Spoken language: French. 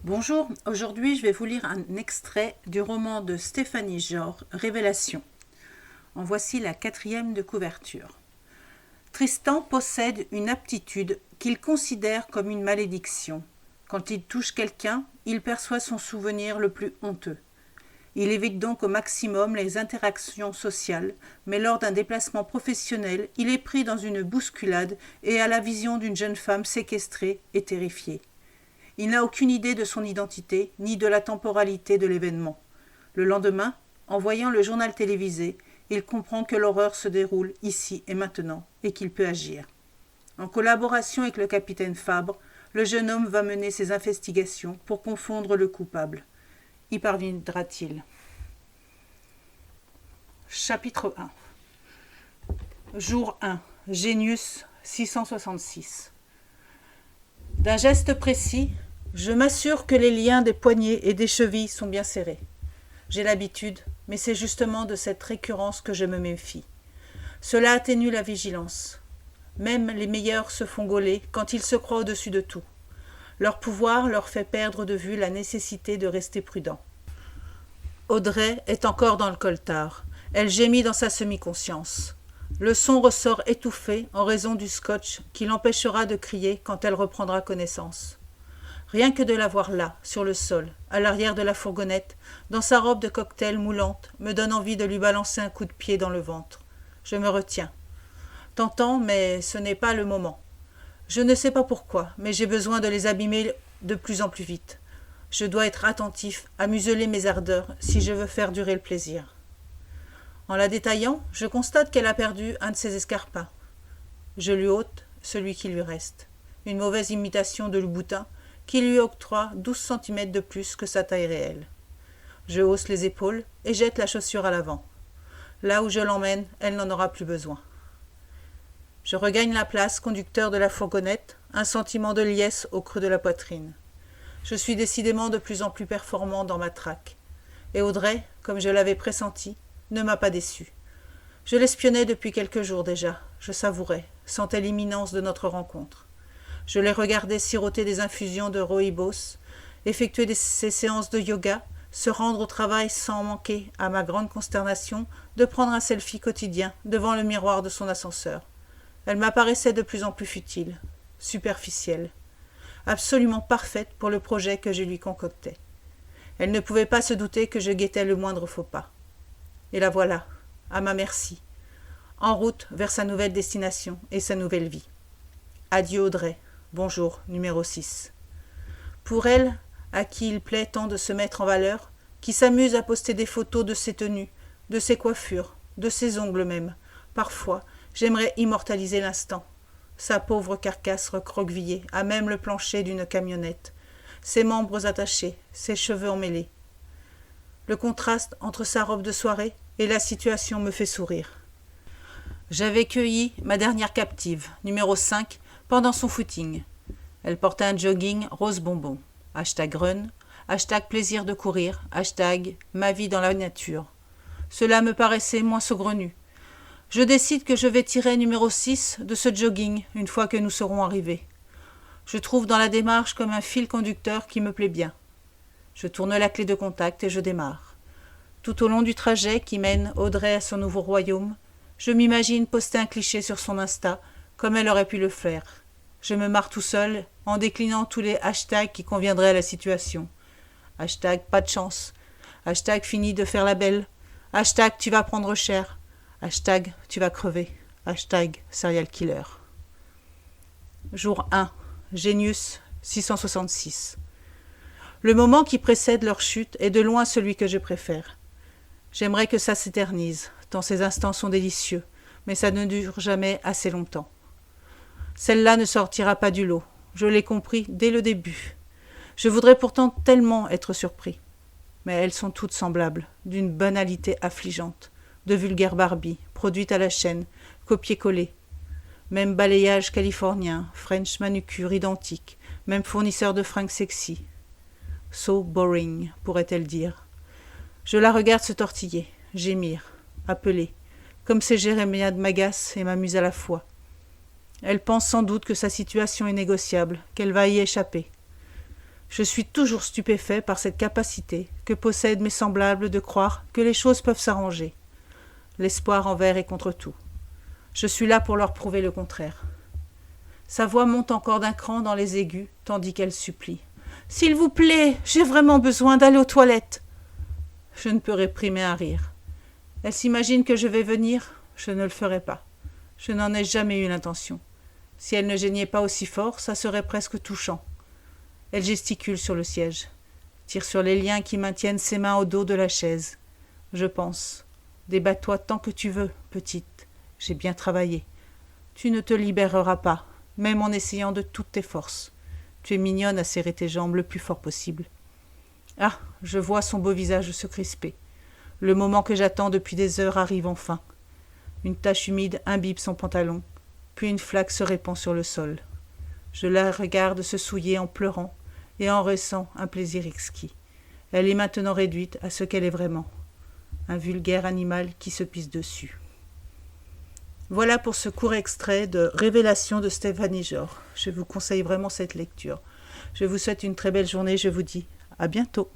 Bonjour, aujourd'hui je vais vous lire un extrait du roman de Stéphanie Jor, Révélation. En voici la 4e de couverture. Tristan possède une aptitude qu'il considère comme une malédiction. Quand il touche quelqu'un, il perçoit son souvenir le plus honteux. Il évite donc au maximum les interactions sociales, mais lors d'un déplacement professionnel, il est pris dans une bousculade et a la vision d'une jeune femme séquestrée et terrifiée. Il n'a aucune idée de son identité, ni de la temporalité de l'événement. Le lendemain, en voyant le journal télévisé, il comprend que l'horreur se déroule ici et maintenant, et qu'il peut agir. En collaboration avec le capitaine Fabre, le jeune homme va mener ses investigations pour confondre le coupable. Y parviendra-t-il? Chapitre 1. Jour 1. Génius 666. D'un geste précis, je m'assure que les liens des poignets et des chevilles sont bien serrés. J'ai l'habitude, mais c'est justement de cette récurrence que je me méfie. Cela atténue la vigilance. Même les meilleurs se font gauler quand ils se croient au-dessus de tout. Leur pouvoir leur fait perdre de vue la nécessité de rester prudent. Audrey est encore dans le coltard. Elle gémit dans sa semi-conscience. Le son ressort étouffé en raison du scotch qui l'empêchera de crier quand elle reprendra connaissance. Rien que de la voir là, sur le sol, à l'arrière de la fourgonnette, dans sa robe de cocktail moulante, me donne envie de lui balancer un coup de pied dans le ventre. Je me retiens. Tentant, mais ce n'est pas le moment. Je ne sais pas pourquoi, mais j'ai besoin de les abîmer de plus en plus vite. Je dois être attentif à museler mes ardeurs si je veux faire durer le plaisir. En la détaillant, je constate qu'elle a perdu un de ses escarpins. Je lui ôte celui qui lui reste. Une mauvaise imitation de Louboutin qui lui octroie 12 cm de plus que sa taille réelle. Je hausse les épaules et jette la chaussure à l'avant. Là où je l'emmène, elle n'en aura plus besoin. Je regagne la place, conducteur de la fourgonnette, un sentiment de liesse au creux de la poitrine. Je suis décidément de plus en plus performant dans ma traque. Et Audrey, comme je l'avais pressenti, ne m'a pas déçu. Je l'espionnais depuis quelques jours déjà. Je savourais, sentais l'imminence de notre rencontre. Je l'ai regardé siroter des infusions de rooibos, effectuer ses séances de yoga, se rendre au travail sans manquer, à ma grande consternation, de prendre un selfie quotidien devant le miroir de son ascenseur. Elle m'apparaissait de plus en plus futile, superficielle, absolument parfaite pour le projet que je lui concoctais. Elle ne pouvait pas se douter que je guettais le moindre faux pas. Et la voilà, à ma merci, en route vers sa nouvelle destination et sa nouvelle vie. Adieu Audrey, bonjour, numéro 6. Pour elle, à qui il plaît tant de se mettre en valeur, qui s'amuse à poster des photos de ses tenues, de ses coiffures, de ses ongles même, parfois, j'aimerais immortaliser l'instant. Sa pauvre carcasse recroquevillée à même le plancher d'une camionnette, ses membres attachés, ses cheveux emmêlés. Le contraste entre sa robe de soirée et la situation me fait sourire. J'avais cueilli ma dernière captive, numéro 5, pendant son footing. Elle portait un jogging rose bonbon. #run, #plaisir de courir, #ma vie dans la nature. Cela me paraissait moins saugrenu. Je décide que je vais tirer numéro 6 de ce jogging une fois que nous serons arrivés. Je trouve dans la démarche comme un fil conducteur qui me plaît bien. Je tourne la clé de contact et je démarre. Tout au long du trajet qui mène Audrey à son nouveau royaume, je m'imagine poster un cliché sur son Insta, comme elle aurait pu le faire. Je me marre tout seul en déclinant tous les hashtags qui conviendraient à la situation. #pas de chance. #fini de faire la belle. #tu vas prendre cher. #tu vas crever. #serial killer. Jour 1. Génius 666. Le moment qui précède leur chute est de loin celui que je préfère. J'aimerais que ça s'éternise, tant ces instants sont délicieux, mais ça ne dure jamais assez longtemps. Celle-là ne sortira pas du lot, je l'ai compris dès le début. Je voudrais pourtant tellement être surpris. Mais elles sont toutes semblables, d'une banalité affligeante, de vulgaires Barbie, produites à la chaîne, copier-coller. Même balayage californien, French manucure identique, même fournisseur de fringues sexy. So boring, pourrait-elle dire. Je la regarde se tortiller, gémir, appeler, comme ces jérémiades m'agacent et m'amusent à la fois. Elle pense sans doute que sa situation est négociable, qu'elle va y échapper. Je suis toujours stupéfait par cette capacité que possèdent mes semblables de croire que les choses peuvent s'arranger. L'espoir envers et contre tout. Je suis là pour leur prouver le contraire. Sa voix monte encore d'un cran dans les aigus, tandis qu'elle supplie. « S'il vous plaît, j'ai vraiment besoin d'aller aux toilettes. » Je ne peux réprimer un rire. Elle s'imagine que je vais venir, je ne le ferai pas. Je n'en ai jamais eu l'intention. Si elle ne geignait pas aussi fort, ça serait presque touchant. Elle gesticule sur le siège, tire sur les liens qui maintiennent ses mains au dos de la chaise. Je pense. Débat-toi tant que tu veux, petite. J'ai bien travaillé. Tu ne te libéreras pas, même en essayant de toutes tes forces. Tu es mignonne à serrer tes jambes le plus fort possible. Ah, je vois son beau visage se crisper. Le moment que j'attends depuis des heures arrive enfin. Une tache humide imbibe son pantalon, puis une flaque se répand sur le sol. Je la regarde se souiller en pleurant et en ressent un plaisir exquis. Elle est maintenant réduite à ce qu'elle est vraiment. Un vulgaire animal qui se pisse dessus. Voilà pour ce court extrait de Révélation de Stéphanie Jor. Je vous conseille vraiment cette lecture. Je vous souhaite une très belle journée, je vous dis à bientôt.